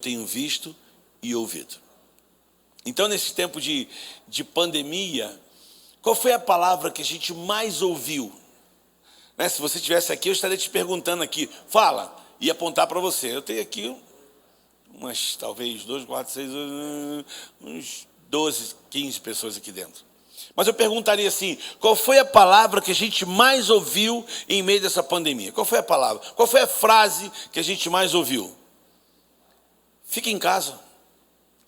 tenho visto e ouvido. Então, nesse tempo de pandemia, qual foi a palavra que a gente mais ouviu? Né? Se você estivesse aqui, eu estaria te perguntando aqui, fala, e apontar para você. Eu tenho aqui umas, talvez, 2, 4, 6, uns 12, 15 pessoas aqui dentro. Mas eu perguntaria assim, qual foi a palavra que a gente mais ouviu em meio dessa pandemia? Qual foi a palavra? Qual foi a frase que a gente mais ouviu? Fica em casa.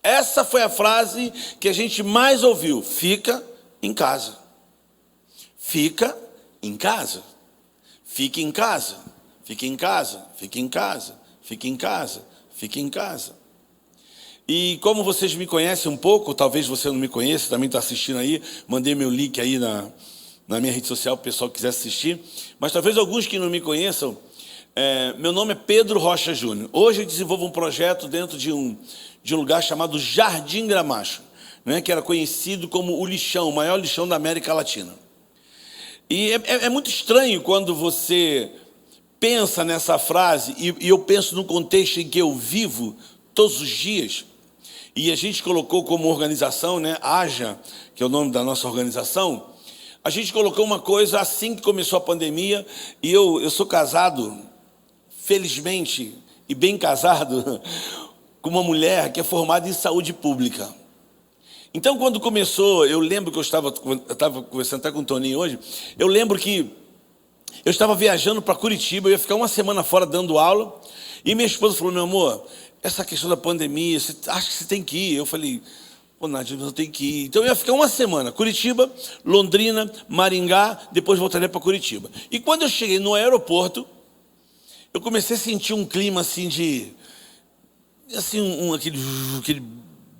Essa foi a frase que a gente mais ouviu. Fica em casa. Fica em casa. Fique em casa. Fique em casa. Fique em casa. Fique em casa. Fique em casa. E como vocês me conhecem um pouco, talvez você não me conheça, também está assistindo aí, mandei meu link aí na minha rede social para o pessoal que quiser assistir, mas talvez alguns que não me conheçam, meu nome é Pedro Rocha Júnior. Hoje eu desenvolvo um projeto dentro de um lugar chamado Jardim Gramacho, né, que era conhecido como o lixão, o maior lixão da América Latina. E é muito estranho quando você pensa nessa frase, e eu penso no contexto em que eu vivo todos os dias. E a gente colocou como organização, né, AJA, que é o nome da nossa organização, a gente colocou uma coisa assim que começou a pandemia, e eu sou casado, felizmente, e bem casado, com uma mulher que é formada em saúde pública. Então, quando começou, eu lembro que eu estava conversando até com o Toninho hoje, eu lembro que eu estava viajando para Curitiba, eu ia ficar uma semana fora dando aula, e minha esposa falou, meu amor, essa questão da pandemia, você acha que você tem que ir? Eu falei, pô, Nádia, eu tenho que ir. Então eu ia ficar uma semana, Curitiba, Londrina, Maringá, depois voltaria para Curitiba. E quando eu cheguei no aeroporto, eu comecei a sentir um clima assim aquele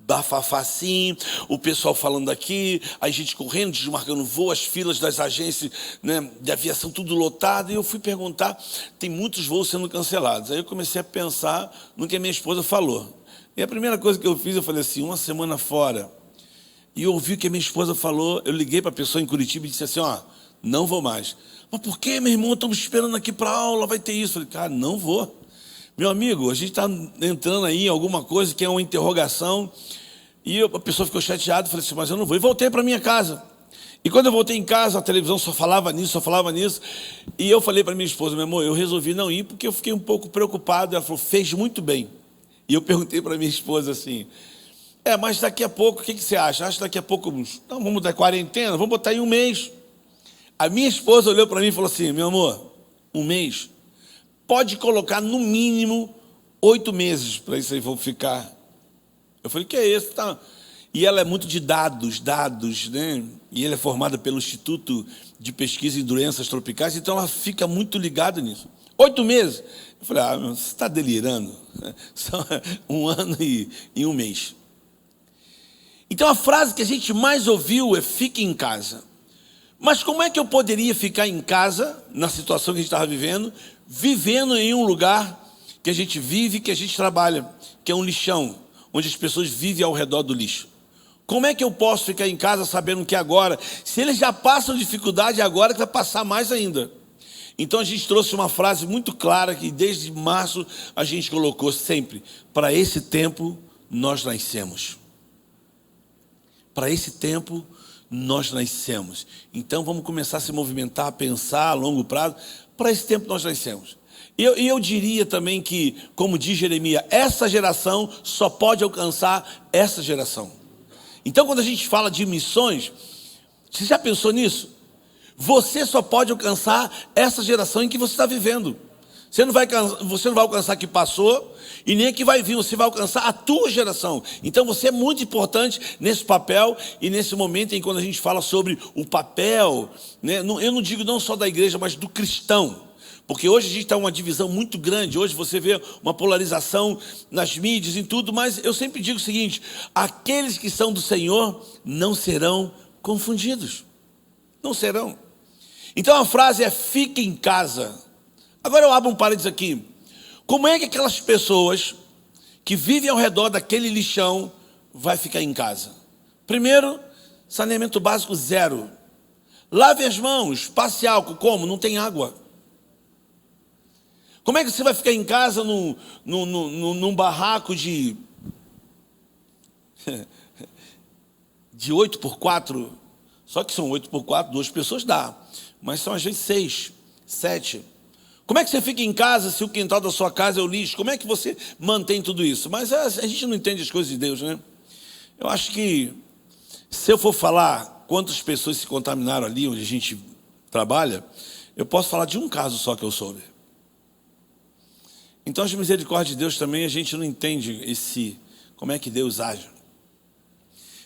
bafafá assim, o pessoal falando aqui, a gente correndo, desmarcando voo, as filas das agências, né, de aviação tudo lotado, e eu fui perguntar, tem muitos voos sendo cancelados. Aí eu comecei a pensar no que a minha esposa falou. E a primeira coisa que eu fiz, eu falei assim, uma semana fora, e eu ouvi o que a minha esposa falou, eu liguei para a pessoa em Curitiba e disse assim, ó, não vou mais. Mas por que, meu irmão, estamos esperando aqui para a aula, vai ter isso? Eu falei, cara, não vou. Meu amigo, a gente está entrando aí em alguma coisa que é uma interrogação, e a pessoa ficou chateada, falei assim, mas eu não vou. E voltei para minha casa. E quando eu voltei em casa, a televisão só falava nisso. E eu falei para minha esposa, meu amor, eu resolvi não ir, porque eu fiquei um pouco preocupado. Ela falou, fez muito bem. E eu perguntei para minha esposa assim, mas daqui a pouco, o que você acha? Acho que daqui a pouco, então vamos dar quarentena, vamos botar em um mês. A minha esposa olhou para mim e falou assim, meu amor, um mês? Pode colocar no mínimo 8 meses para isso aí vão ficar. Eu falei, que é isso? Tá. E ela é muito de dados, né? E ela é formada pelo Instituto de Pesquisa em Doenças Tropicais, então ela fica muito ligada nisso. 8 meses? Eu falei, você está delirando? São 1 ano e 1 mês. Então a frase que a gente mais ouviu é fique em casa. Mas como é que eu poderia ficar em casa, na situação que a gente estava vivendo em um lugar que a gente vive, que a gente trabalha, que é um lixão, onde as pessoas vivem ao redor do lixo? Como é que eu posso ficar em casa sabendo que agora, se eles já passam dificuldade, agora que vai passar mais ainda? Então a gente trouxe uma frase muito clara que desde março a gente colocou sempre, para esse tempo nós nascemos. Para esse tempo nós nascemos. Então vamos começar a se movimentar, a pensar a longo prazo, para esse tempo nós nascemos. E eu diria também que, como diz Jeremias, essa geração só pode alcançar essa geração. Então, quando a gente fala de missões, você já pensou nisso? Você só pode alcançar essa geração em que você está vivendo. Você não vai alcançar a que passou e nem a que vai vir, você vai alcançar a tua geração. Então você é muito importante nesse papel e nesse momento em quando a gente fala sobre o papel, né? Eu não digo não só da igreja, mas do cristão. Porque hoje a gente está uma divisão muito grande, hoje você vê uma polarização nas mídias, em tudo, mas eu sempre digo o seguinte, aqueles que são do Senhor não serão confundidos. Não serão. Então a frase é, fique em casa. Agora eu abro um parênteses aqui. Como é que aquelas pessoas que vivem ao redor daquele lixão vai ficar em casa? Primeiro, saneamento básico 0. Lave as mãos, passe álcool, como? Não tem água. Como é que você vai ficar em casa num barraco de 8x4? Só que são 8x4, 2 pessoas dá. Mas são às vezes 6, 7. Como é que você fica em casa se o quintal da sua casa é o lixo? Como é que você mantém tudo isso? Mas a gente não entende as coisas de Deus, né? Eu acho que, se eu for falar quantas pessoas se contaminaram ali onde a gente trabalha, eu posso falar de um caso só que eu soube. Então, as misericórdias de Deus também, a gente não entende como é que Deus age.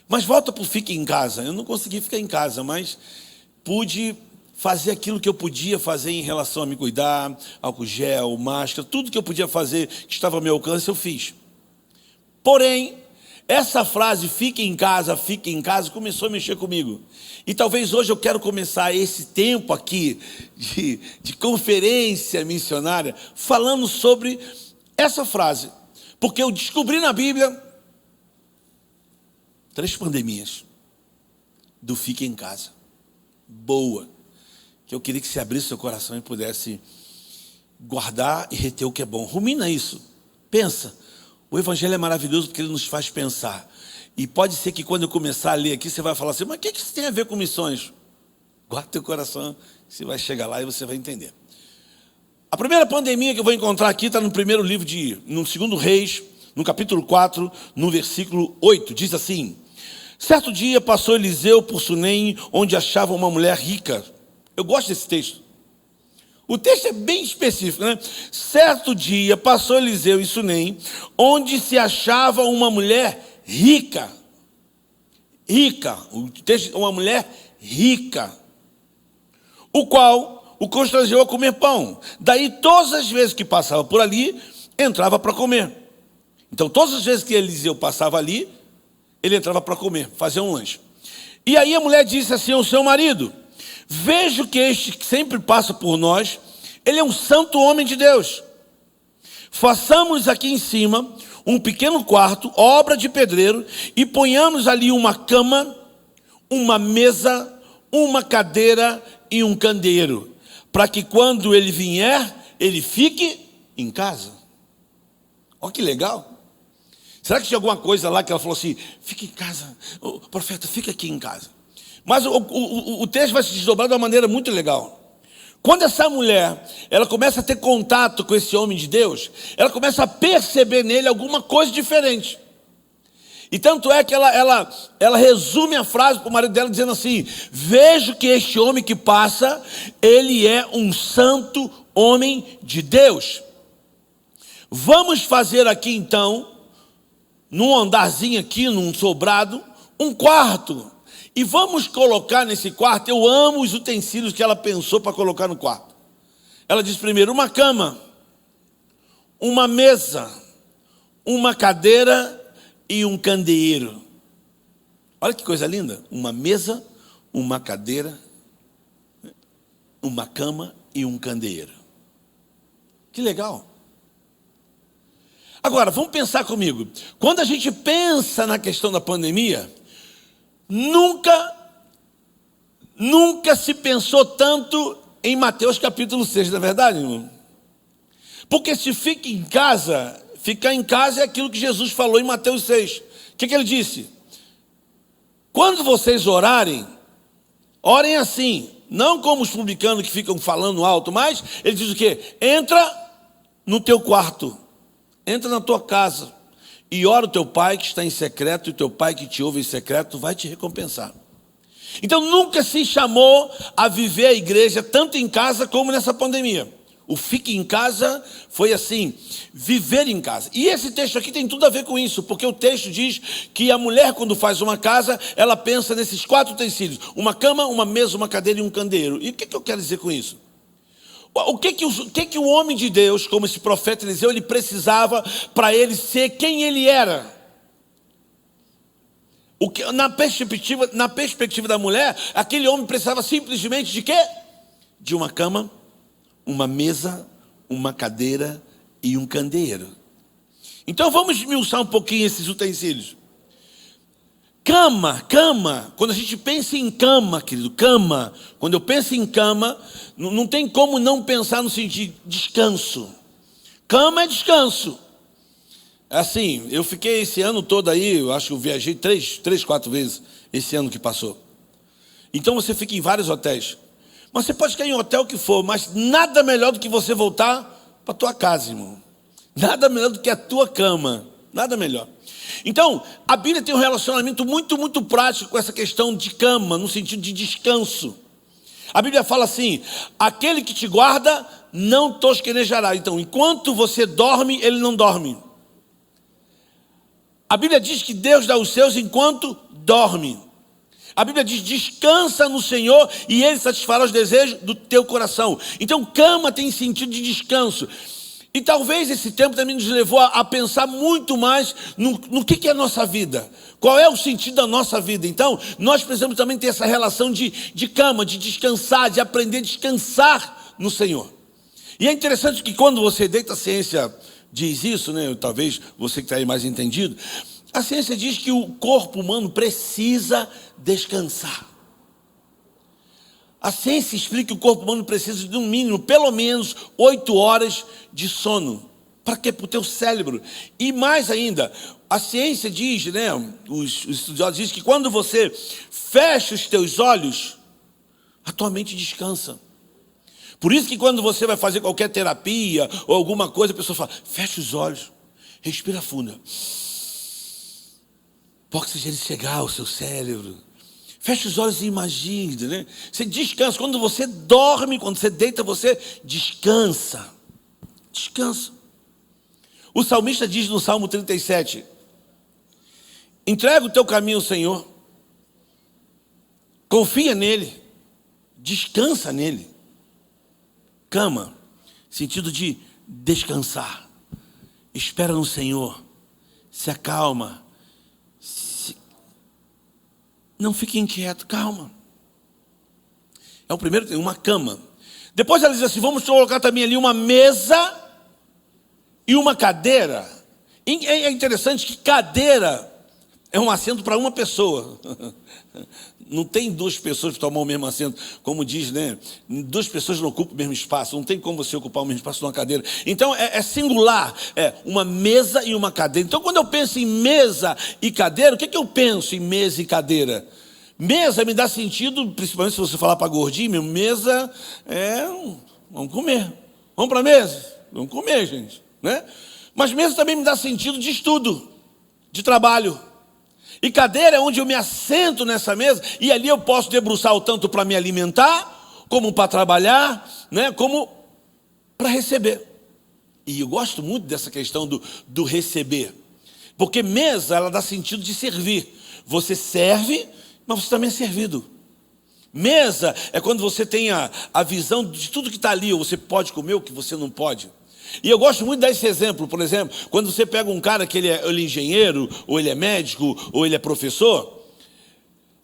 Mas volta para o fique em casa. Eu não consegui ficar em casa, mas pude fazer aquilo que eu podia fazer em relação a me cuidar, álcool gel, máscara, tudo que eu podia fazer que estava ao meu alcance, eu fiz. Porém, essa frase, fique em casa, começou a mexer comigo. E talvez hoje eu quero começar esse tempo aqui de conferência missionária falando sobre essa frase. Porque eu descobri na Bíblia 3 pandemias do fique em casa. Boa. Que eu queria que você abrisse seu coração e pudesse guardar e reter o que é bom. Rumina isso. Pensa. O Evangelho é maravilhoso porque ele nos faz pensar. E pode ser que quando eu começar a ler aqui, você vai falar assim, mas o que isso tem a ver com missões? Guarda teu coração, você vai chegar lá e você vai entender. A primeira pandemia que eu vou encontrar aqui está no primeiro livro no segundo Reis, no capítulo 4, no versículo 8. Diz assim: certo dia passou Eliseu por Sunem, onde achava uma mulher rica. Eu gosto desse texto. O texto é bem específico, né? Certo dia passou Eliseu em Sunem, onde se achava uma mulher rica. Rica. O texto, uma mulher rica. O qual o constrangeu a comer pão. Daí, todas as vezes que passava por ali, entrava para comer. Então, todas as vezes que Eliseu passava ali, ele entrava para comer, fazer um lanche. E aí a mulher disse assim ao seu marido: vejo que este que sempre passa por nós, ele é um santo homem de Deus. Façamos aqui em cima um pequeno quarto, obra de pedreiro, e ponhamos ali uma cama, uma mesa, uma cadeira e um candeeiro, para que quando ele vier, ele fique em casa. Olha que legal. Será que tinha alguma coisa lá que ela falou assim, fique em casa, oh, profeta, fica aqui em casa. Mas o texto vai se desdobrar de uma maneira muito legal. Quando essa mulher, ela começa a ter contato com esse homem de Deus, ela começa a perceber nele alguma coisa diferente. E tanto é que ela resume a frase para o marido dela dizendo assim: vejo que este homem que passa, ele é um santo homem de Deus. Vamos fazer aqui então, num andarzinho aqui, num sobrado, um quarto. E vamos colocar nesse quarto, eu amo os utensílios que ela pensou para colocar no quarto. Ela diz primeiro, uma cama, uma mesa, uma cadeira e um candeeiro. Olha que coisa linda, uma mesa, uma cadeira, uma cama e um candeeiro. Que legal. Agora, vamos pensar comigo. Quando a gente pensa na questão da pandemia, nunca se pensou tanto em Mateus capítulo 6, não é verdade, irmão? Porque se fica em casa, ficar em casa é aquilo que Jesus falou em Mateus 6. O que ele disse? Quando vocês orarem, orem assim, não como os publicanos que ficam falando alto, mas ele diz o quê? Entra no teu quarto, entra na tua casa e ora o teu pai que está em secreto, e o teu pai que te ouve em secreto vai te recompensar. Então nunca se chamou a viver a igreja tanto em casa como nessa pandemia. O fique em casa foi assim, viver em casa. E esse texto aqui tem tudo a ver com isso, porque o texto diz que a mulher, quando faz uma casa, ela pensa nesses 4 utensílios: uma cama, uma mesa, uma cadeira e um candeeiro. E o que eu quero dizer com isso? O que o homem de Deus, como esse profeta Eliseu, ele precisava para ele ser quem ele era? Na perspectiva da mulher, aquele homem precisava simplesmente de quê? De uma cama, uma mesa, uma cadeira e um candeeiro. Então vamos esmiuçar um pouquinho esses utensílios. Cama, quando a gente pensa em cama, querido, quando eu penso em cama, não tem como não pensar no sentido de descanso. Cama é descanso. Assim, eu fiquei esse ano todo aí, eu acho que eu viajei 4 vezes esse ano que passou. Então você fica em vários hotéis. Mas você pode ficar em hotel que for, mas nada melhor do que você voltar para a tua casa, irmão. Nada melhor do que a tua cama. Nada melhor. Então, a Bíblia tem um relacionamento muito, muito prático com essa questão de cama, no sentido de descanso. A Bíblia fala assim: aquele que te guarda não tosquenejará. Então, enquanto você dorme, ele não dorme. A Bíblia diz que Deus dá os seus enquanto dorme. A Bíblia diz: descansa no Senhor e Ele satisfará os desejos do teu coração. Então, cama tem sentido de descanso. E talvez esse tempo também nos levou a pensar muito mais no que é a nossa vida. Qual é o sentido da nossa vida? Então, nós precisamos também ter essa relação de cama, de descansar, de aprender a descansar no Senhor. E é interessante que quando você deita, a ciência diz isso, né? Talvez você que está aí mais entendido. A ciência diz que o corpo humano precisa descansar. A ciência explica que o corpo humano precisa de um mínimo, pelo menos 8 horas de sono. Para quê? Para o teu cérebro. E mais ainda, a ciência diz, né, os estudiosos dizem que quando você fecha os teus olhos, a tua mente descansa. Por isso que quando você vai fazer qualquer terapia ou alguma coisa, a pessoa fala: fecha os olhos, respira fundo. Para o oxigênio chegar ao seu cérebro. Fecha os olhos e imagine, né? Você descansa. Quando você dorme, quando você deita, você descansa. Descansa. O salmista diz no Salmo 37: entrega o teu caminho ao Senhor, confia nele, descansa nele. Cama, sentido de descansar. Espera no Senhor, se acalma. Não fique inquieto, calma. É o primeiro, tem uma cama. Depois ela diz assim: vamos colocar também ali uma mesa e uma cadeira. É interessante que cadeira é um assento para uma pessoa. Não tem 2 pessoas para tomar o mesmo assento. Como diz, né? 2 pessoas não ocupam o mesmo espaço. Não tem como você ocupar o mesmo espaço numa cadeira. Então é singular. É uma mesa e uma cadeira. Então quando eu penso em mesa e cadeira, o que eu penso em mesa e cadeira? Mesa me dá sentido, principalmente se você falar para gordinho, meu, mesa é vamos comer. Vamos para a mesa? Vamos comer, gente, né? Mas mesa também me dá sentido de estudo, de trabalho. E cadeira é onde eu me assento nessa mesa, e ali eu posso debruçar o tanto para me alimentar, como para trabalhar, né? Como para receber. E eu gosto muito dessa questão do receber. Porque mesa, ela dá sentido de servir. Você serve, mas você também é servido. Mesa é quando você tem a visão de tudo que está ali. Ou você pode comer o que você não pode. E eu gosto muito desse exemplo. Por exemplo, quando você pega um cara que ele é engenheiro, ou ele é médico, ou ele é professor.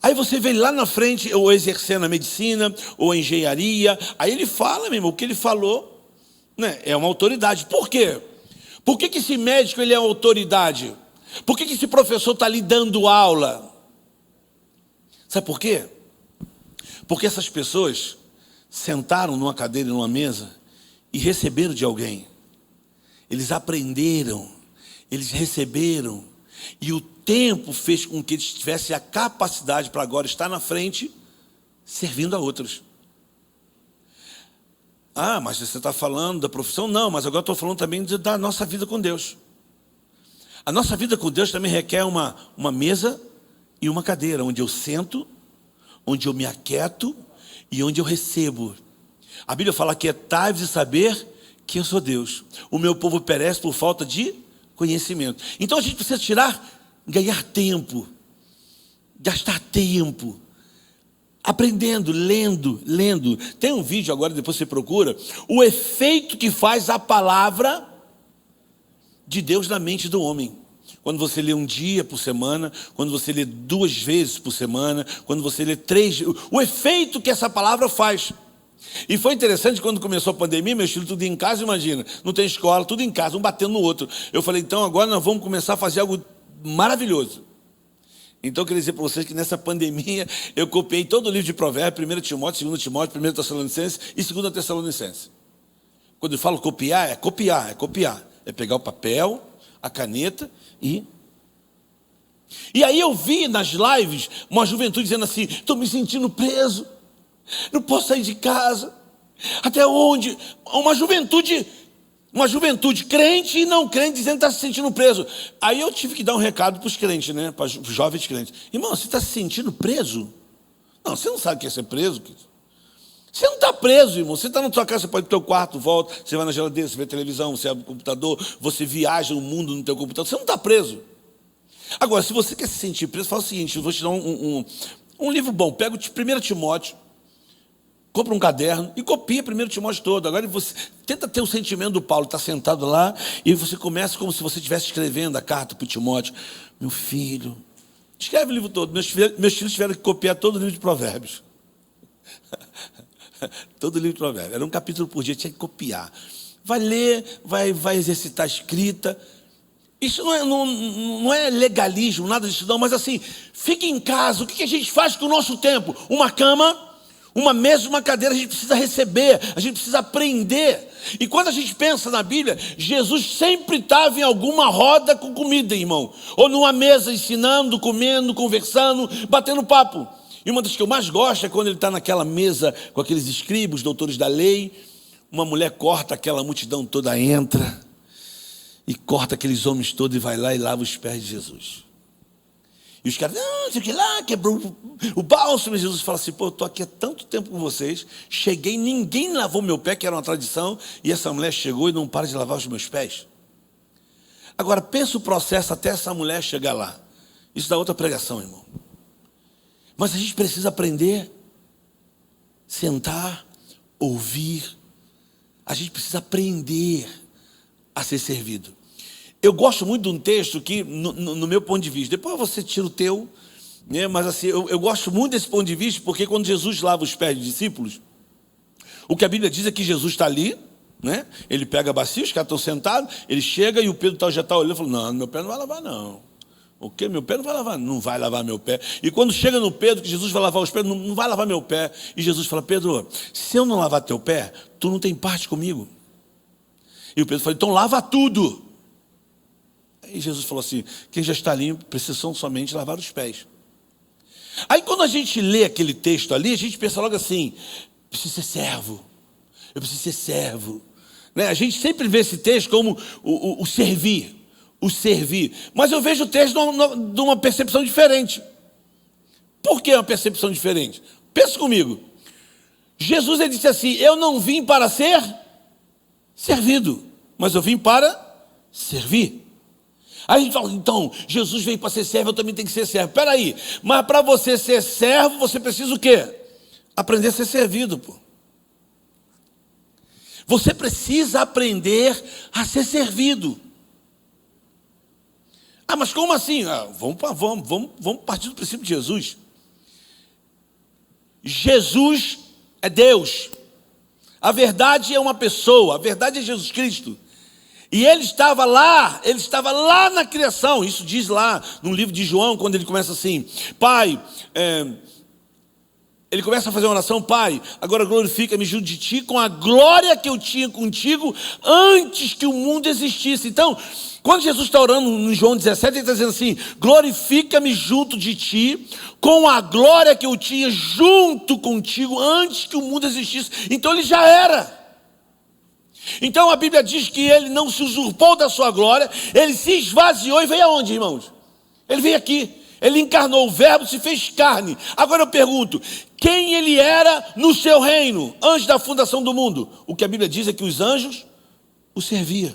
Aí você vê ele lá na frente, ou exercendo a medicina, ou a engenharia. Aí ele fala mesmo, o que ele falou, né, é uma autoridade. Por quê? Por que esse médico ele é autoridade? Por que esse professor está ali dando aula? Sabe por quê? Porque essas pessoas sentaram numa cadeira e numa mesa e receberam de alguém. Eles aprenderam, eles receberam, e o tempo fez com que eles tivessem a capacidade para agora estar na frente, servindo a outros. Ah, mas você está falando da profissão? Não, mas agora estou falando também da nossa vida com Deus. A nossa vida com Deus também requer uma mesa e uma cadeira, onde eu sento, onde eu me aquieto e onde eu recebo. A Bíblia fala: aquietai-vos e saber que eu sou Deus. O meu povo perece por falta de conhecimento. Então a gente precisa ganhar tempo, gastar tempo, aprendendo, lendo. Tem um vídeo agora, depois você procura, o efeito que faz a palavra de Deus na mente do homem. Quando você lê um dia por semana, quando você lê 2 vezes por semana, quando você lê 3, o efeito que essa palavra faz. E foi interessante quando começou a pandemia, meus filhos tudo em casa, imagina, não tem escola, tudo em casa, um batendo no outro. Eu falei: então agora nós vamos começar a fazer algo maravilhoso. Então eu queria dizer para vocês que nessa pandemia eu copiei todo o livro de Provérbios, 1 Timóteo, 2 Timóteo, 1 Tessalonicenses e 2 Tessalonicenses. Quando eu falo copiar, é copiar, é copiar. É pegar o papel, a caneta e... E aí eu vi nas lives uma juventude dizendo assim: estou me sentindo preso, não posso sair de casa. Até onde? Uma juventude crente e não crente dizendo que está se sentindo preso. Aí eu tive que dar um recado para os crentes, né? Para os jovens crentes. Irmão, você está se sentindo preso? Não, você não sabe o que é ser preso. Você não está preso, irmão. Você está na sua casa, você pode ir para o teu quarto, volta, você vai na geladeira, você vê televisão, você abre o computador, você viaja o mundo no teu computador. Você não está preso. Agora, se você quer se sentir preso, fala o seguinte: eu vou te dar um livro bom. Pega o 1 Timóteo, compra um caderno e copia 1 Timóteo todo. Agora você tenta ter o sentimento do Paulo, está sentado lá, e você começa como se você estivesse escrevendo a carta para o Timóteo. Meu filho, escreve o livro todo. Meus filhos tiveram que copiar todo o livro de Provérbios. Todo o livro de Provérbios. Era um capítulo por dia, tinha que copiar. Vai ler, vai exercitar a escrita. Isso não é legalismo, nada disso não, mas assim, fica em casa. O que a gente faz com o nosso tempo? Uma cama, uma mesa, uma cadeira. A gente precisa receber, a gente precisa aprender. E quando a gente pensa na Bíblia, Jesus sempre estava em alguma roda com comida, irmão. Ou numa mesa ensinando, comendo, conversando, batendo papo. E uma das que eu mais gosto é quando ele está naquela mesa com aqueles escribas, doutores da lei. Uma mulher corta, aquela multidão toda entra e corta aqueles homens todos e vai lá e lava os pés de Jesus. E os caras, não sei o que lá, quebrou o bálsamo. E Jesus fala assim: pô, eu estou aqui há tanto tempo com vocês, cheguei, ninguém lavou meu pé, que era uma tradição, e essa mulher chegou e não para de lavar os meus pés. Agora, pensa o processo até essa mulher chegar lá. Isso dá outra pregação, irmão. Mas a gente precisa aprender, sentar, ouvir. A gente precisa aprender a ser servido. Eu gosto muito de um texto que, no meu ponto de vista, depois você tira o teu, né? Mas assim, eu gosto muito desse ponto de vista, porque quando Jesus lava os pés dos discípulos, o que a Bíblia diz é que Jesus está ali, né? Ele pega a bacia, os caras estão sentados, ele chega e o Pedro já está olhando e fala: não, meu pé não vai lavar não. O quê? Meu pé não vai lavar? Não vai lavar meu pé. E quando chega no Pedro, que Jesus vai lavar os pés, não vai lavar meu pé. E Jesus fala: Pedro, se eu não lavar teu pé, tu não tem parte comigo. E o Pedro fala: então lava tudo. E Jesus falou assim: quem já está limpo precisa somente lavar os pés. Aí quando a gente lê aquele texto ali, a gente pensa logo assim: preciso ser servo. Eu preciso ser servo, né? A gente sempre vê esse texto como o servir. O servir. Mas eu vejo o texto de uma percepção diferente. Por que uma percepção diferente? Pensa comigo. Jesus, ele disse assim: eu não vim para ser servido, mas eu vim para servir. Aí a gente fala: então, Jesus veio para ser servo, eu também tenho que ser servo. Espera aí, mas para você ser servo, você precisa o quê? Aprender a ser servido, pô. Você precisa aprender a ser servido. Ah, mas como assim? Vamos partir do princípio de Jesus. Jesus é Deus. A verdade é uma pessoa, a verdade é Jesus Cristo. E ele estava lá na criação. Isso diz lá no livro de João, quando ele começa assim: Pai, ele começa a fazer uma oração: Pai, agora glorifica-me junto de ti com a glória que eu tinha contigo antes que o mundo existisse. Então, quando Jesus está orando no João 17, ele está dizendo assim: glorifica-me junto de ti com a glória que eu tinha junto contigo antes que o mundo existisse. Então ele já era. Então a Bíblia diz que ele não se usurpou da sua glória, ele se esvaziou e veio aonde, irmãos? Ele veio aqui, ele encarnou, o verbo se fez carne. Agora eu pergunto: quem ele era no seu reino, antes da fundação do mundo? O que a Bíblia diz é que os anjos o serviam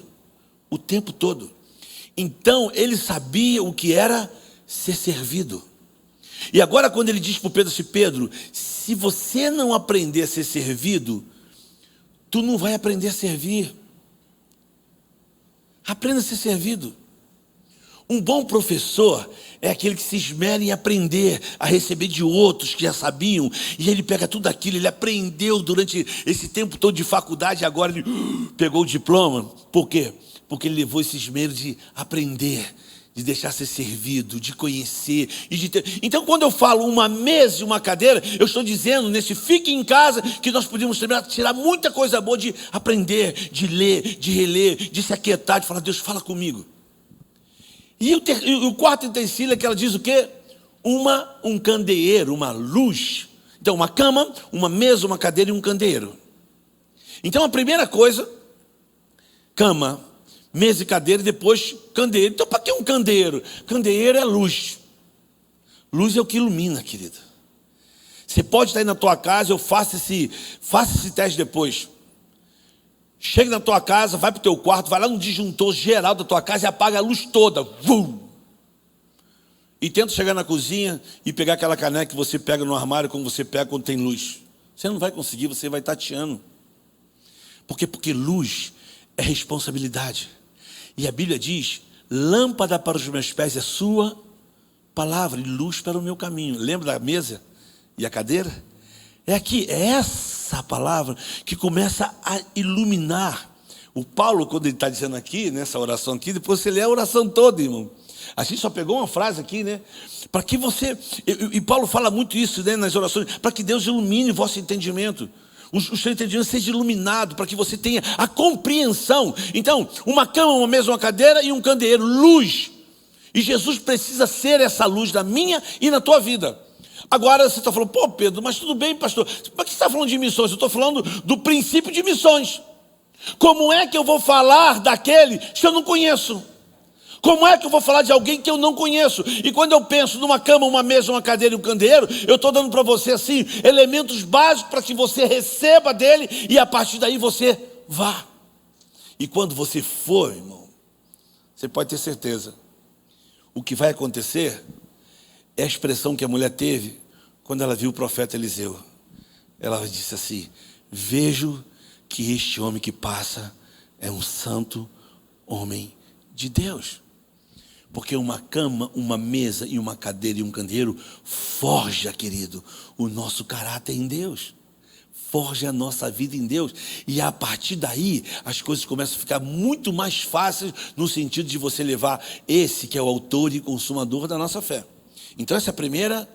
o tempo todo. Então ele sabia o que era ser servido. E agora quando ele diz para o Pedro assim: Pedro, se você não aprender a ser servido, tu não vai aprender a servir. Aprenda a ser servido. Um bom professor é aquele que se esmera em aprender a receber de outros que já sabiam, e ele pega tudo aquilo, ele aprendeu durante esse tempo todo de faculdade, e agora ele pegou o diploma. Por quê? Porque ele levou esse esmero de aprender, de deixar ser servido, de conhecer e de ter. Então, quando eu falo uma mesa e uma cadeira, eu estou dizendo nesse fique em casa que nós podemos tirar muita coisa boa de aprender, de ler, de reler, de se aquietar, de falar, Deus, fala comigo. E o quarto utensílio é que ela diz o quê? Um candeeiro, uma luz. Então, uma cama, uma mesa, uma cadeira e um candeeiro. Então, a primeira coisa, cama, mesa e cadeira, e depois candeeiro. Então, para que um candeeiro? Candeeiro é luz. Luz é o que ilumina, querido. Você pode estar aí na tua casa, eu faço esse teste depois. Chega na tua casa, vai para o teu quarto, vai lá no disjuntor geral da tua casa e apaga a luz toda. Vum! E tenta chegar na cozinha e pegar aquela caneca que você pega no armário como você pega quando tem luz. Você não vai conseguir, você vai tateando. Por quê? Porque luz é responsabilidade. E a Bíblia diz, lâmpada para os meus pés é sua palavra e luz para o meu caminho. Lembra da mesa e a cadeira? É aqui, é essa palavra que começa a iluminar. O Paulo, quando ele está dizendo aqui, nessa oração aqui, depois você lê a oração toda, irmão. A gente só pegou uma frase aqui, né? Para que você... E Paulo fala muito isso, né, nas orações. Para que Deus ilumine o vosso entendimento. O seu entendimento seja iluminado, para que você tenha a compreensão. Então, uma cama, uma mesa, uma cadeira e um candeeiro, luz. E Jesus precisa ser essa luz na minha e na tua vida. Agora você está falando, pô Pedro, mas tudo bem pastor, mas que você está falando de missões? Eu estou falando do princípio de missões. Como é que eu vou falar daquele que eu não conheço? Como é que eu vou falar de alguém que eu não conheço? E quando eu penso numa cama, uma mesa, uma cadeira e um candeeiro, eu estou dando para você assim, elementos básicos para que você receba dele e a partir daí você vá. E quando você for, irmão, você pode ter certeza, o que vai acontecer é a expressão que a mulher teve quando ela viu o profeta Eliseu. Ela disse assim, vejo que este homem que passa é um santo homem de Deus. Porque uma cama, uma mesa e uma cadeira e um candeeiro forja, querido, o nosso caráter em Deus. Forja a nossa vida em Deus. E a partir daí, as coisas começam a ficar muito mais fáceis no sentido de você levar esse que é o autor e consumador da nossa fé. Então essa é a primeira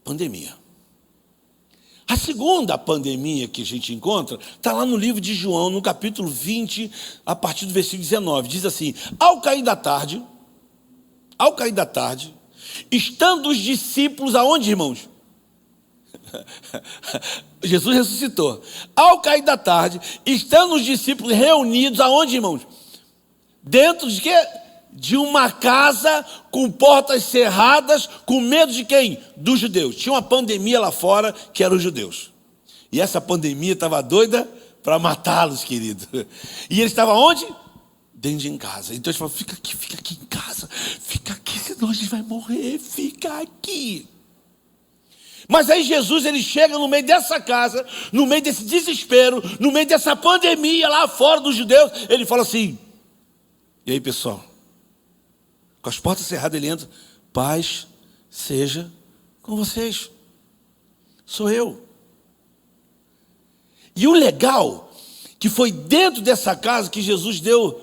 pandemia. A segunda pandemia que a gente encontra está lá no livro de João, no capítulo 20, a partir do versículo 19. Diz assim, ao cair da tarde, estando os discípulos aonde, irmãos? Jesus ressuscitou. Ao cair da tarde, estando os discípulos reunidos aonde, irmãos? Dentro de quê? De uma casa com portas cerradas, com medo de quem? Dos judeus. Tinha uma pandemia lá fora que eram os judeus. E essa pandemia estava doida para matá-los, querido. E eles estavam onde? Dentro de casa. Então eles falaram, fica aqui em casa. Fica aqui, senão a gente vai morrer. Fica aqui. Mas aí Jesus, ele chega no meio dessa casa, no meio desse desespero, no meio dessa pandemia lá fora dos judeus. Ele fala assim, e aí pessoal? Com as portas cerradas ele entra, paz seja com vocês. Sou eu. E o legal, que foi dentro dessa casa que Jesus deu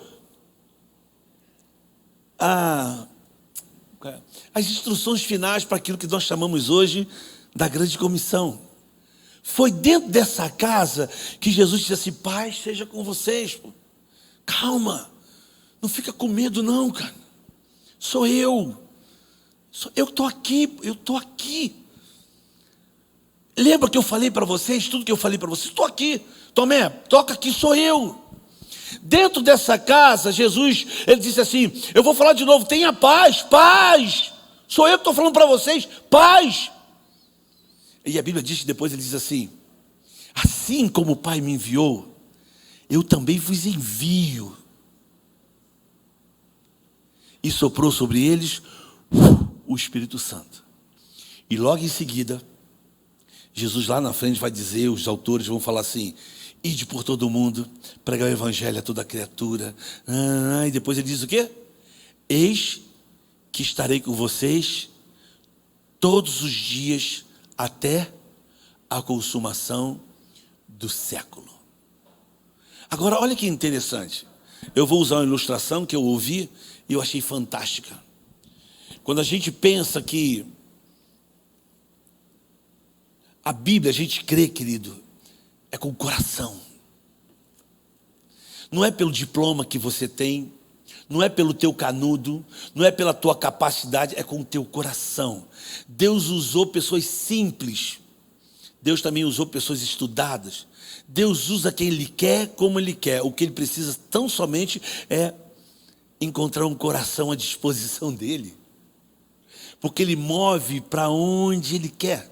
as instruções finais para aquilo que nós chamamos hoje da grande comissão. Foi dentro dessa casa que Jesus disse assim, paz seja com vocês. Pô. Calma, não fica com medo não, cara. Sou eu que estou aqui, eu estou aqui. Lembra que eu falei para vocês, tudo que eu falei para vocês? Estou aqui, Tomé, toca aqui, sou eu. Dentro dessa casa, Jesus, ele disse assim, eu vou falar de novo, tenha paz, paz. Sou eu que estou falando para vocês, paz. E a Bíblia diz que depois ele diz assim, assim como o Pai me enviou, eu também vos envio. E soprou sobre eles o Espírito Santo. E logo em seguida, Jesus lá na frente vai dizer, os autores vão falar assim, ide por todo o mundo, pregar o evangelho a toda criatura. E depois ele diz o quê? Eis que estarei com vocês todos os dias até a consumação do século. Agora olha que interessante. Eu vou usar uma ilustração que eu ouvi e eu achei fantástica. Quando a gente pensa que a Bíblia, a gente crê, querido, é com o coração. Não é pelo diploma que você tem, não é pelo teu canudo, não é pela tua capacidade, é com o teu coração. Deus usou pessoas simples, Deus também usou pessoas estudadas. Deus usa quem Ele quer, como Ele quer. O que Ele precisa tão somente é encontrar um coração à disposição dEle. Porque Ele move para onde Ele quer.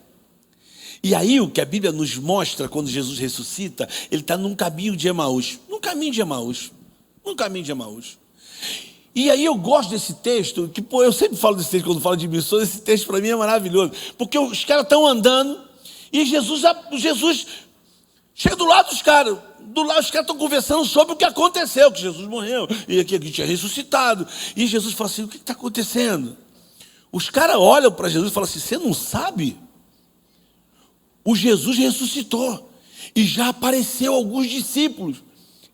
E aí o que a Bíblia nos mostra quando Jesus ressuscita, Ele está num caminho de Emaús. Num caminho de Emaús. E aí eu gosto desse texto, que eu sempre falo desse texto quando falo de missões, esse texto para mim é maravilhoso. Porque os caras estão andando e Jesus chega do lado dos caras. Do lado os caras estão conversando sobre o que aconteceu, que Jesus morreu e que tinha ressuscitado. E Jesus fala assim, o que está acontecendo? Os caras olham para Jesus e falam assim, você não sabe? O Jesus ressuscitou e já apareceu a alguns discípulos.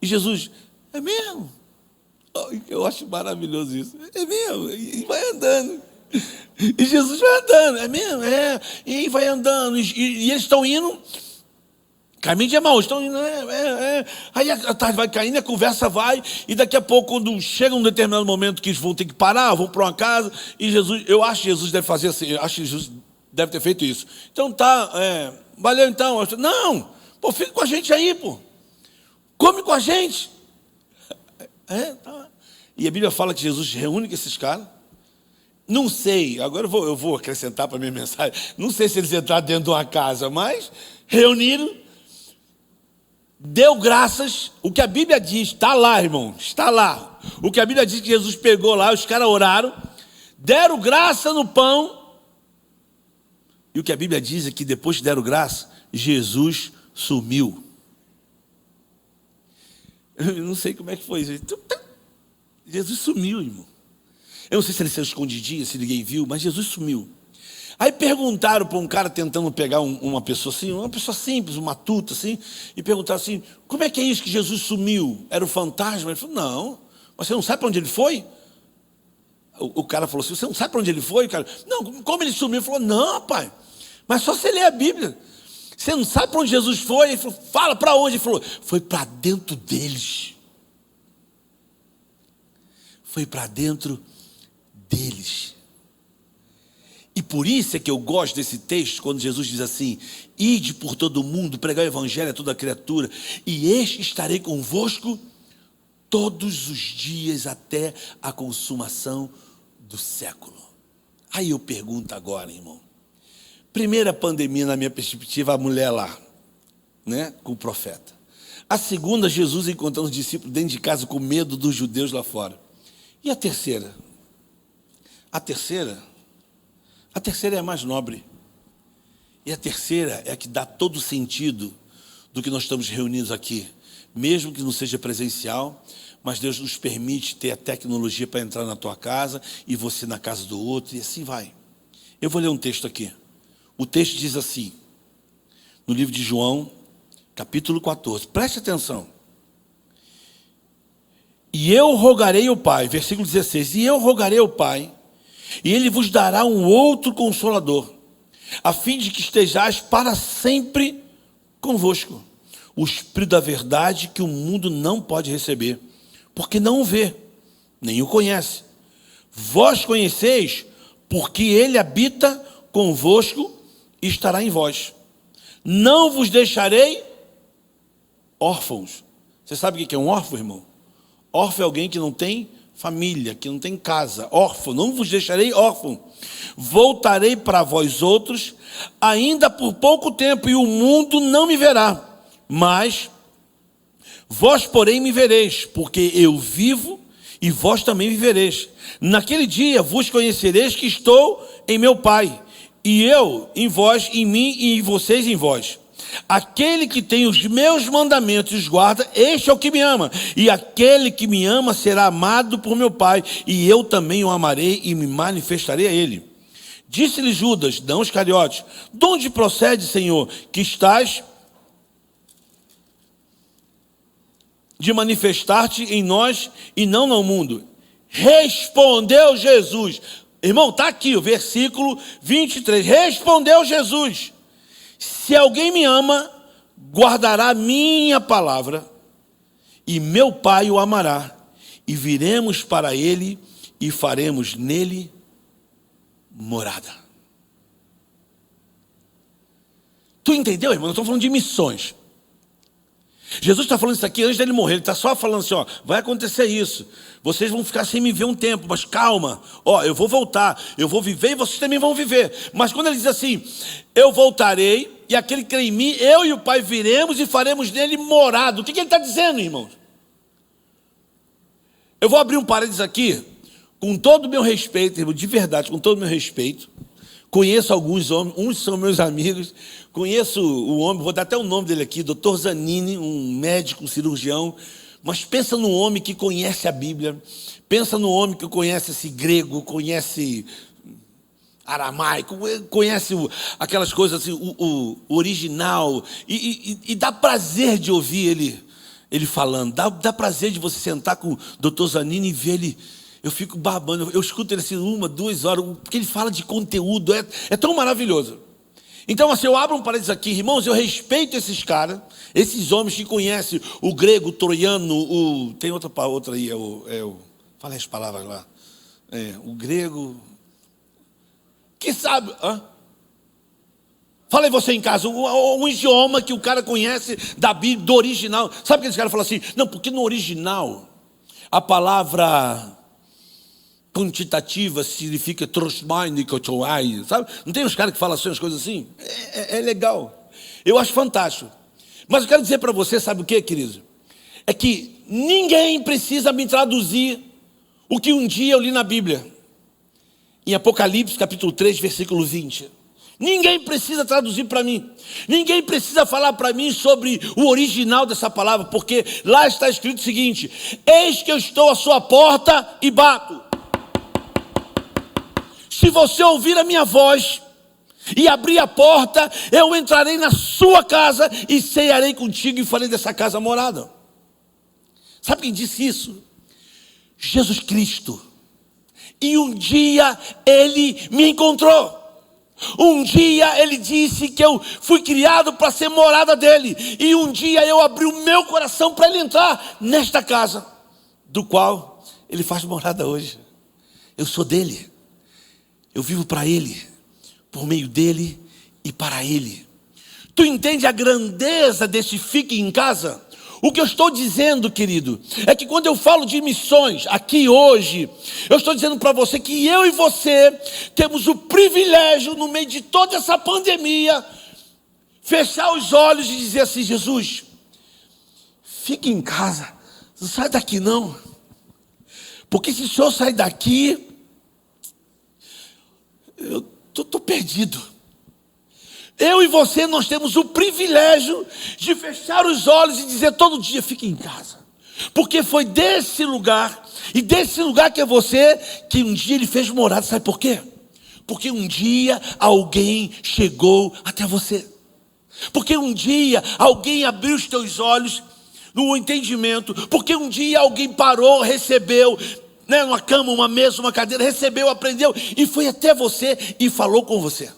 E Jesus, é mesmo? Eu acho maravilhoso isso. É mesmo? E vai andando. E Jesus vai andando, é mesmo? É. E vai andando. E eles estão indo, caminho de Emaús, estão indo, Aí a tarde vai caindo, a conversa vai, e daqui a pouco, quando chega um determinado momento que eles vão ter que parar, vão para uma casa, e Jesus, eu acho que Jesus deve fazer assim, eu acho que Jesus deve ter feito isso. Então tá, valeu então. Não, pô, fica com a gente aí, pô. Come com a gente. Tá. E a Bíblia fala que Jesus reúne com esses caras. Não sei, agora eu vou acrescentar para a minha mensagem. Não sei se eles entraram dentro de uma casa, mas reuniram, deu graças. O que a Bíblia diz, está lá, irmão, está lá. O que a Bíblia diz que Jesus pegou lá, os caras oraram, deram graça no pão. E o que a Bíblia diz é que depois que deram graça, Jesus sumiu. Eu não sei como é que foi isso. Jesus sumiu, irmão. Eu não sei se ele saiu escondidinho, se ninguém viu, mas Jesus sumiu. Aí perguntaram para um cara tentando pegar uma pessoa assim, uma pessoa simples, uma matuta assim, e perguntaram assim, como é que é isso que Jesus sumiu? Era o fantasma? Ele falou, não, mas você não sabe para onde ele foi? O cara falou assim, você não sabe para onde ele foi? O cara, não, como ele sumiu? Ele falou, não, pai, mas só você ler a Bíblia. Você não sabe para onde Jesus foi? Ele falou, fala para onde? Ele falou, foi para dentro deles. Foi para dentro deles. E por isso é que eu gosto desse texto, quando Jesus diz assim, ide por todo o mundo, pregar o evangelho a toda criatura, e eis estarei convosco todos os dias até a consumação do século. Aí eu pergunto agora, irmão. Primeira pandemia, na minha perspectiva, a mulher lá, né, com o profeta. A segunda, Jesus encontrando os discípulos dentro de casa com medo dos judeus lá fora. E a terceira? A terceira é a mais nobre. E a terceira é a que dá todo o sentido do que nós estamos reunidos aqui. Mesmo que não seja presencial, mas Deus nos permite ter a tecnologia para entrar na tua casa e você na casa do outro, e assim vai. Eu vou ler um texto aqui. O texto diz assim, no livro de João, capítulo 14. Preste atenção. E eu rogarei ao Pai, versículo 16, e eu rogarei ao Pai, e Ele vos dará um outro Consolador, a fim de que estejais para sempre convosco. O Espírito da verdade que o mundo não pode receber, porque não o vê, nem o conhece. Vós conheceis, porque Ele habita convosco e estará em vós. Não vos deixarei órfãos. Você sabe o que é um órfão, irmão? Órfão é alguém que não tem família, que não tem casa. Órfão, não vos deixarei órfão. Voltarei para vós outros, ainda por pouco tempo, e o mundo não me verá. Mas vós, porém, me vereis, porque eu vivo e vós também vivereis. Naquele dia vos conhecereis que estou em meu Pai, e eu em vós, em mim, e vocês em vós. Aquele que tem os meus mandamentos e os guarda, este é o que me ama. E aquele que me ama será amado por meu Pai, e eu também o amarei e me manifestarei a ele. Disse-lhe Judas, não Iscariotes, de onde procede, Senhor, que estás de manifestar-te em nós e não no mundo? Respondeu Jesus. Irmão, está aqui o versículo 23. Respondeu Jesus: se alguém me ama, guardará minha palavra, e meu Pai o amará, e viremos para ele e faremos nele morada. Tu entendeu, irmão? Nós estamos falando de missões. Jesus está falando isso aqui antes dele morrer. Ele está só falando assim, ó, vai acontecer isso. Vocês vão ficar sem me ver um tempo, mas calma. Ó, eu vou voltar, eu vou viver e vocês também vão viver. Mas quando ele diz assim, eu voltarei e aquele que crê em mim, eu e o Pai viremos e faremos nele morada. O que ele está dizendo, irmãos? Eu vou abrir um parênteses aqui, com todo o meu respeito, irmão, de verdade, com todo o meu respeito. Conheço alguns homens, uns são meus amigos. Conheço o homem, vou dar até o nome dele aqui, Dr. Zanini, um médico, um cirurgião. Mas pensa num homem que conhece a Bíblia. Pensa num homem que conhece esse grego, conhece aramaico, conhece aquelas coisas assim, o original. E dá prazer de ouvir ele falando. Dá prazer de você sentar com o Dr. Zanini e ver ele. Eu fico babando, eu escuto ele assim 1, 2 horas, porque ele fala de conteúdo, é tão maravilhoso. Então assim, eu abro um parênteses aqui, irmãos, eu respeito esses caras, esses homens que conhecem o grego, o troiano, tem outra aí, fala as palavras lá, o grego, que sabe, fala aí você em casa, um idioma que o cara conhece da Bíblia, do original. Sabe que esse cara fala assim, não, porque no original, a palavra quantitativa significa sabe? Não tem uns caras que falam assim, as coisas assim? É legal. Eu acho fantástico. Mas eu quero dizer para você, sabe o que, querido? É que ninguém precisa me traduzir o que um dia eu li na Bíblia. Em Apocalipse, capítulo 3, versículo 20. Ninguém precisa traduzir para mim. Ninguém precisa falar para mim sobre o original dessa palavra, porque lá está escrito o seguinte: eis que eu estou à sua porta e bato. Se você ouvir a minha voz e abrir a porta, eu entrarei na sua casa e cearei contigo e farei dessa casa morada. Sabe quem disse isso? Jesus Cristo. E um dia ele me encontrou. Um dia ele disse que eu fui criado para ser morada dele. E um dia eu abri o meu coração para ele entrar nesta casa, do qual ele faz morada hoje. Eu sou dele. Eu vivo para ele, por meio dele e para ele. Tu entende a grandeza desse fique em casa? O que eu estou dizendo, querido, é que quando eu falo de missões aqui hoje, eu estou dizendo para você que eu e você temos o privilégio, no meio de toda essa pandemia, fechar os olhos e dizer assim: Jesus, fique em casa, não sai daqui não, porque se o senhor sair daqui, eu estou perdido. Eu e você, nós temos o privilégio de fechar os olhos e dizer todo dia: fique em casa. Porque foi desse lugar, e desse lugar que é você, que um dia ele fez morada. Sabe por quê? Porque um dia alguém chegou até você. Porque um dia alguém abriu os teus olhos no entendimento. Porque um dia alguém parou, recebeu, uma cama, uma mesa, uma cadeira, recebeu, aprendeu e foi até você e falou com você.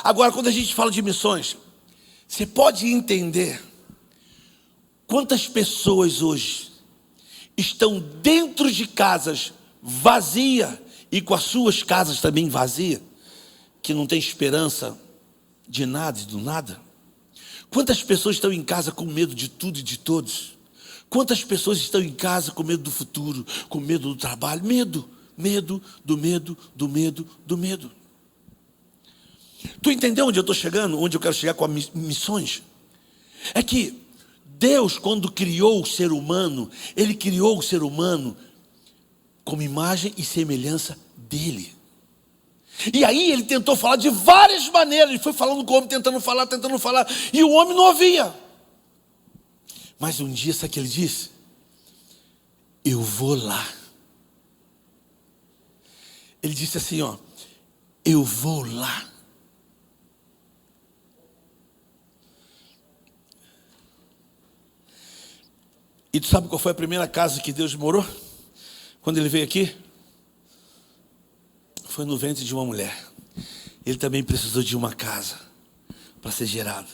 Agora, quando a gente fala de missões, você pode entender quantas pessoas hoje estão dentro de casas vazias e com as suas casas também vazias, que não tem esperança de nada e do nada? Quantas pessoas estão em casa com medo de tudo e de todos? Quantas pessoas estão em casa com medo do futuro, com medo do trabalho? Medo do medo. Tu entendeu onde eu estou chegando? Onde eu quero chegar com as missões? É que Deus, quando criou o ser humano, Ele criou o ser humano como imagem e semelhança dEle. E aí Ele tentou falar de várias maneiras. Ele foi falando com o homem, tentando falar, e o homem não ouvia. Mas um dia, sabe o que ele disse? Eu vou lá. Ele disse assim, eu vou lá. E tu sabe qual foi a primeira casa que Deus morou? Quando ele veio aqui, foi no ventre de uma mulher. Ele também precisou de uma casa para ser gerado.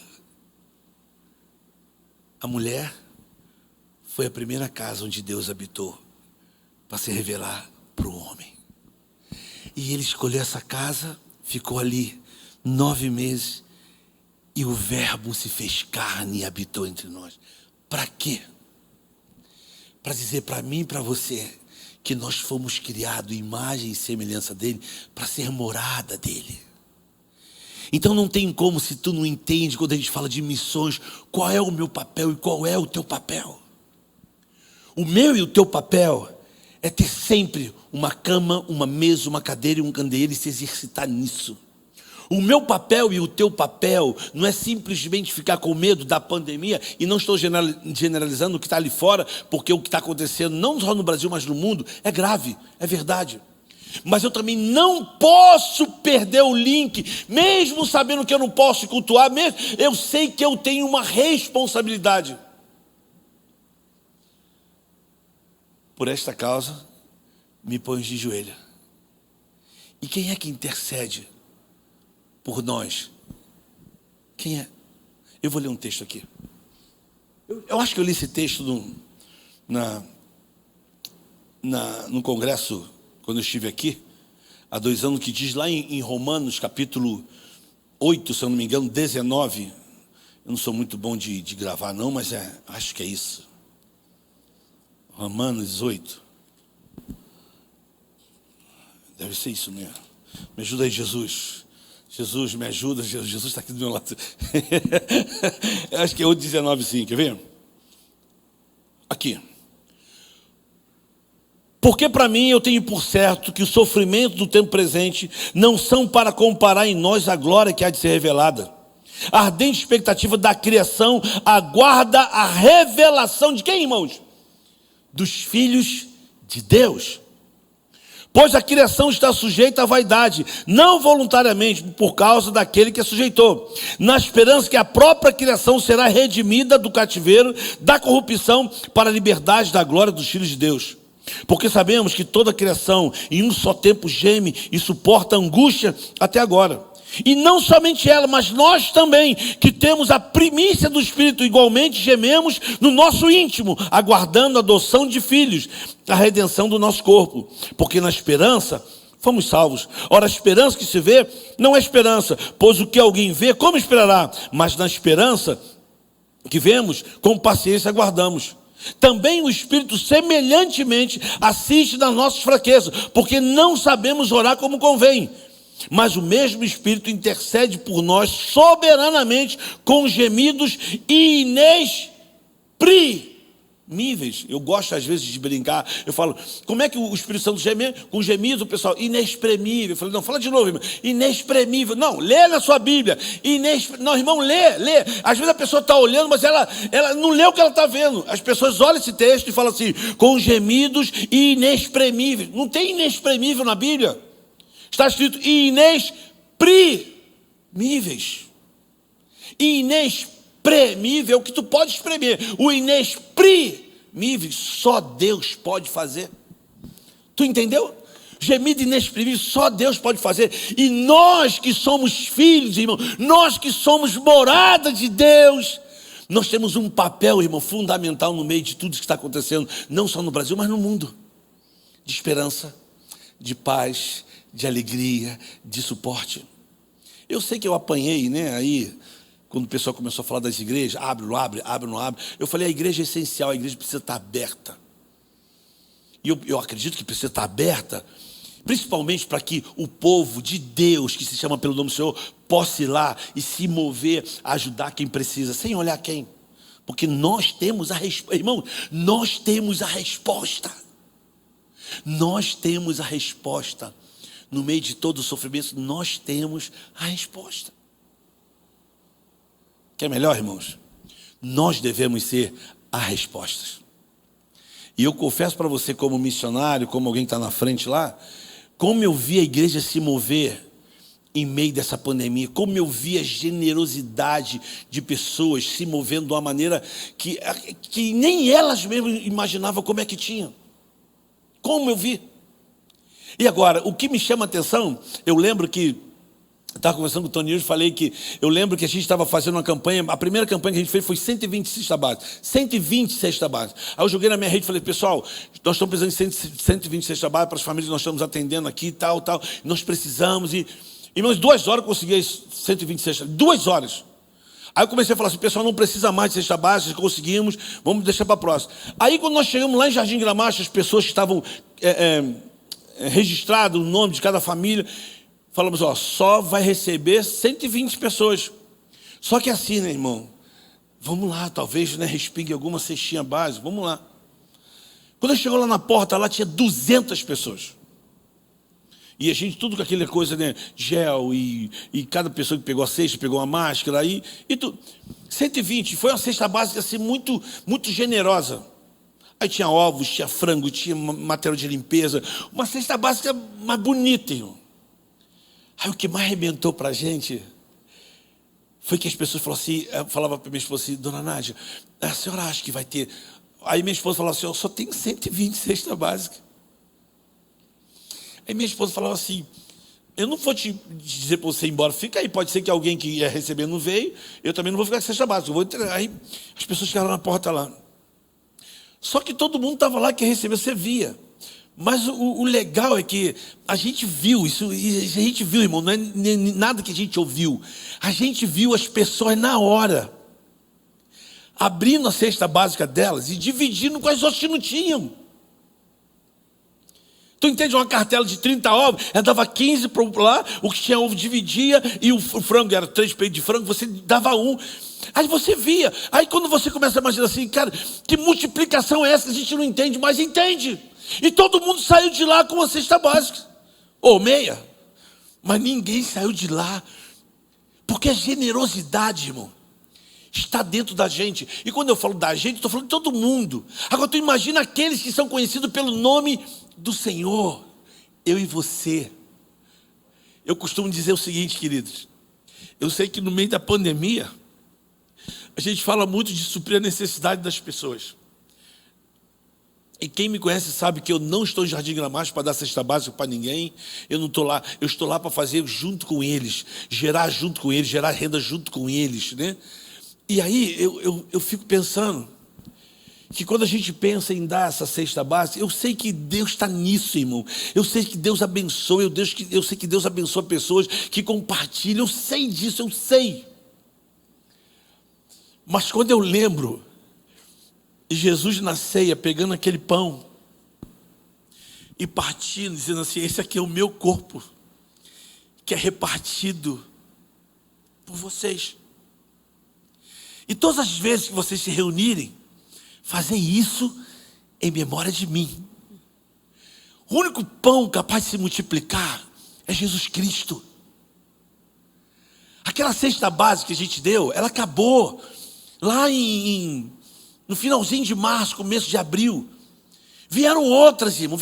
A mulher foi a primeira casa onde Deus habitou para se revelar para o homem. E ele escolheu essa casa, ficou ali 9 meses, e o Verbo se fez carne e habitou entre nós. Para quê? Para dizer para mim e para você que nós fomos criados em imagem e semelhança dele, para ser morada dele. Então não tem como, se tu não entende, quando a gente fala de missões, qual é o meu papel e qual é o teu papel. O meu e o teu papel é ter sempre uma cama, uma mesa, uma cadeira e um candeeiro e se exercitar nisso. O meu papel e o teu papel não é simplesmente ficar com medo da pandemia, e não estou generalizando o que está ali fora, porque o que está acontecendo, não só no Brasil, mas no mundo, é grave, é verdade. Mas eu também não posso perder o link, mesmo sabendo que eu não posso cultuar, mesmo eu sei que eu tenho uma responsabilidade. Por esta causa, me ponho de joelho. E quem é que intercede por nós? Quem é? Eu vou ler um texto aqui. Eu acho que eu li esse texto no congresso, quando eu estive aqui, há 2 anos, que diz lá em Romanos, capítulo 8, se eu não me engano, 19. Eu não sou muito bom de gravar não, mas acho que é isso. Romanos 8. Deve ser isso mesmo. Me ajuda aí, Jesus. Jesus, me ajuda. Jesus está aqui do meu lado. Eu acho que é 8:19, sim. Quer ver? Aqui. Porque para mim eu tenho por certo que os sofrimentos do tempo presente não são para comparar em nós a glória que há de ser revelada. A ardente expectativa da criação aguarda a revelação de quem, irmãos? Dos filhos de Deus. Pois a criação está sujeita à vaidade, não voluntariamente, por causa daquele que a sujeitou, na esperança que a própria criação será redimida do cativeiro, da corrupção, para a liberdade da glória dos filhos de Deus. Porque sabemos que toda a criação em um só tempo geme e suporta angústia até agora. E não somente ela, mas nós também, que temos a primícia do Espírito, igualmente gememos no nosso íntimo, aguardando a adoção de filhos, a redenção do nosso corpo. Porque na esperança fomos salvos. Ora, a esperança que se vê não é esperança, pois o que alguém vê, como esperará? Mas na esperança que vemos, com paciência aguardamos. Também o Espírito semelhantemente assiste nas nossas fraquezas, porque não sabemos orar como convém. Mas o mesmo Espírito intercede por nós soberanamente com gemidos inexprimíveis. Eu gosto às vezes de brincar. Eu falo, como é que o Espírito Santo geme? Com gemidos, o pessoal, inexprimível. Eu falei, não, fala de novo, irmão. Inexprimível. Não, lê na sua Bíblia. Não, irmão, lê. Às vezes a pessoa está olhando, mas ela não lê o que ela está vendo. As pessoas olham esse texto e falam assim, com gemidos inexprimíveis. Não tem inexprimível na Bíblia. Está escrito inexprimíveis. Inexprimível é o que tu pode espremer. O inexprimível só Deus pode fazer. Tu entendeu? Gemido inexprimível só Deus pode fazer. E nós que somos filhos, irmão, nós que somos morada de Deus, nós temos um papel, irmão, fundamental no meio de tudo que está acontecendo, não só no Brasil, mas no mundo. De esperança, de paz, de alegria, de suporte. Eu sei que eu apanhei, né, aí, quando o pessoal começou a falar das igrejas, abre, não abre. Eu falei, a igreja é essencial, a igreja precisa estar aberta. E eu acredito que precisa estar aberta, principalmente para que o povo de Deus, que se chama pelo nome do Senhor, possa ir lá e se mover, ajudar quem precisa, sem olhar quem. Porque nós temos a resposta, irmão, nós temos a resposta. Nós temos a resposta. No meio de todo o sofrimento, nós temos a resposta. Quer melhor, irmãos? Nós devemos ser a resposta. E eu confesso para você, como missionário, como alguém que está na frente lá, como eu vi a igreja se mover em meio dessa pandemia, como eu vi a generosidade de pessoas se movendo de uma maneira que nem elas mesmas imaginavam como é que tinham. Como eu vi? E agora, o que me chama a atenção, eu lembro que, eu estava conversando com o Tony hoje, falei que eu lembro que a gente estava fazendo uma campanha, a primeira campanha que a gente fez foi 120 cestas básicas. 120 cestas básicas. Aí eu joguei na minha rede e falei, pessoal, nós estamos precisando de 120 cestas básicas para as famílias que nós estamos atendendo aqui, tal. Nós precisamos. E em umas 2 horas eu consegui 120 cestas. 2 horas. Aí eu comecei a falar assim, pessoal, não precisa mais de cesta básica, conseguimos, vamos deixar para a próxima. Aí quando nós chegamos lá em Jardim Gramacho, as pessoas que estavam registradas, o nome de cada família, falamos, só vai receber 120 pessoas. Só que assim, né, irmão? Vamos lá, talvez, né, respingue alguma cestinha básica, vamos lá. Quando eu chegou lá na porta, lá tinha 200 pessoas. E a gente, tudo com aquela coisa, né, gel, e cada pessoa que pegou a cesta, pegou uma máscara, e tudo. 120, foi uma cesta básica assim, muito, muito generosa. Aí tinha ovos, tinha frango, tinha material de limpeza, uma cesta básica mais bonita, irmão. Aí o que mais arrebentou para a gente foi que as pessoas falavam assim, falava para minha esposa assim, dona Nádia, a senhora acha que vai ter? Aí minha esposa falava assim, eu só tenho 120 cesta básica. Aí minha esposa falava assim, eu não vou te dizer para você ir embora, fica aí, pode ser que alguém que ia receber não veio, eu também não vou ficar com cesta básica, eu vou entregar. Aí as pessoas ficaram na porta lá. Só que todo mundo estava lá que recebeu, você via. Mas o legal é que a gente viu isso, a gente viu, irmão, não é nada que a gente ouviu. A gente viu as pessoas na hora, abrindo a cesta básica delas e dividindo com as outras que não tinham. Tu entende? Uma cartela de 30 ovos, ela dava 15 para lá, o que tinha ovo dividia, e o frango era 3 peitos de frango, você dava 1. Aí você via, aí quando você começa a imaginar assim, cara, que multiplicação é essa que a gente não entende, mas entende. E todo mundo saiu de lá com uma cesta básica, ou meia, mas ninguém saiu de lá, porque a generosidade, irmão, está dentro da gente. E quando eu falo da gente, estou falando de todo mundo. Agora tu imagina aqueles que são conhecidos pelo nome do Senhor, eu e você. Eu costumo dizer o seguinte, queridos, eu sei que no meio da pandemia, a gente fala muito de suprir a necessidade das pessoas. E quem me conhece sabe que eu não estou em Jardim Gramacho para dar cesta básica para ninguém. Eu não estou lá, eu estou lá para fazer junto com eles, gerar junto com eles, gerar renda junto com eles, né? E aí eu fico pensando que quando a gente pensa em dar essa cesta básica, eu sei que Deus está nisso, irmão. Eu sei que Deus abençoa, eu sei que Deus abençoa pessoas que compartilham. Eu sei disso, eu sei. Mas quando eu lembro Jesus na ceia, pegando aquele pão e partindo, dizendo assim, esse aqui é o meu corpo, que é repartido por vocês. E todas as vezes que vocês se reunirem, fazem isso em memória de mim. O único pão capaz de se multiplicar é Jesus Cristo. Aquela cesta básica que a gente deu, ela acabou lá no finalzinho de março, começo de abril. Vieram outras, irmão,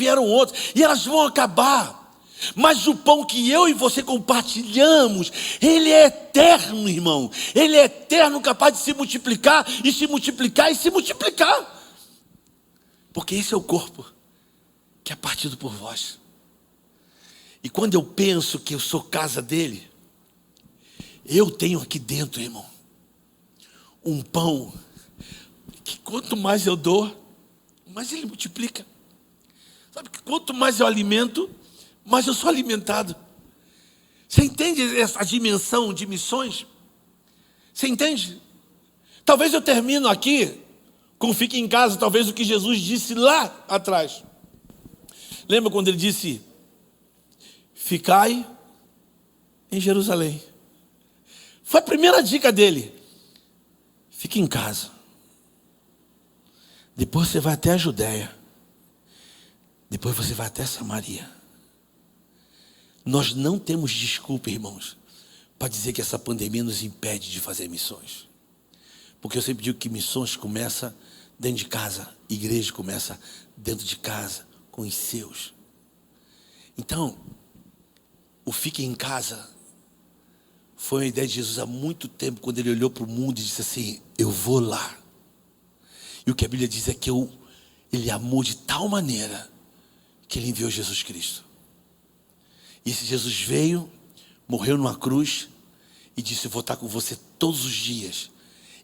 e elas vão acabar. Mas o pão que eu e você compartilhamos, ele é eterno, irmão. Ele é eterno, capaz de se multiplicar, e se multiplicar, e se multiplicar. Porque esse é o corpo que é partido por vós. E quando eu penso que eu sou casa dele, eu tenho aqui dentro, irmão, um pão que quanto mais eu dou, mais ele multiplica. Sabe que quanto mais eu alimento, mais eu sou alimentado. Você entende essa dimensão de missões? Você entende? Talvez eu termino aqui com fique em casa, talvez o que Jesus disse lá atrás. Lembra quando ele disse, ficai em Jerusalém? Foi a primeira dica dele. Fique em casa. Depois você vai até a Judéia. Depois você vai até Samaria. Nós não temos desculpa, irmãos, para dizer que essa pandemia nos impede de fazer missões. Porque eu sempre digo que missões começa dentro de casa. Igreja começa dentro de casa, com os seus. Então, o fique em casa foi uma ideia de Jesus há muito tempo, quando ele olhou para o mundo e disse assim, eu vou lá. E o que a Bíblia diz é que ele amou de tal maneira que Ele enviou Jesus Cristo. E esse Jesus veio, morreu numa cruz e disse: eu vou estar com você todos os dias.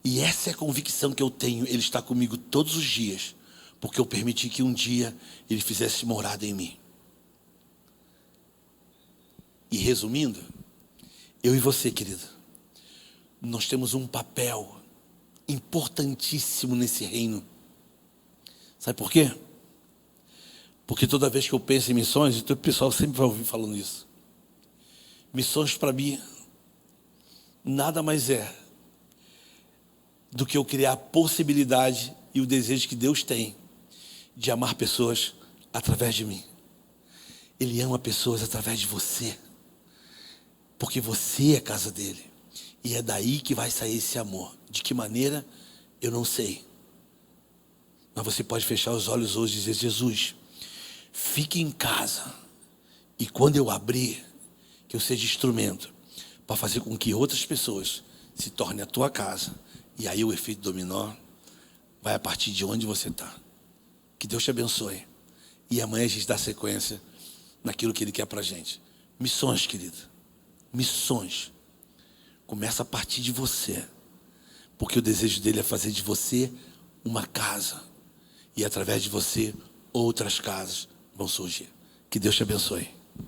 E essa é a convicção que eu tenho. Ele está comigo todos os dias, porque eu permiti que um dia Ele fizesse morada em mim. E resumindo, eu e você, querido, nós temos um papel importantíssimo nesse reino. Sabe por quê? Porque toda vez que eu penso em missões, então o pessoal sempre vai ouvir falando isso. Missões para mim nada mais é do que eu criar a possibilidade e o desejo que Deus tem de amar pessoas através de mim. Ele ama pessoas através de você, porque você é a casa dele. E é daí que vai sair esse amor. De que maneira? Eu não sei. Mas você pode fechar os olhos hoje e dizer: Jesus, fique em casa. E quando eu abrir, que eu seja instrumento para fazer com que outras pessoas se tornem a tua casa. E aí o efeito dominó vai a partir de onde você está. Que Deus te abençoe. E amanhã a gente dá sequência naquilo que Ele quer para a gente. Missões, querido. Missões. Começa a partir de você. Porque o desejo dele é fazer de você uma casa. E através de você, outras casas vão surgir. Que Deus te abençoe.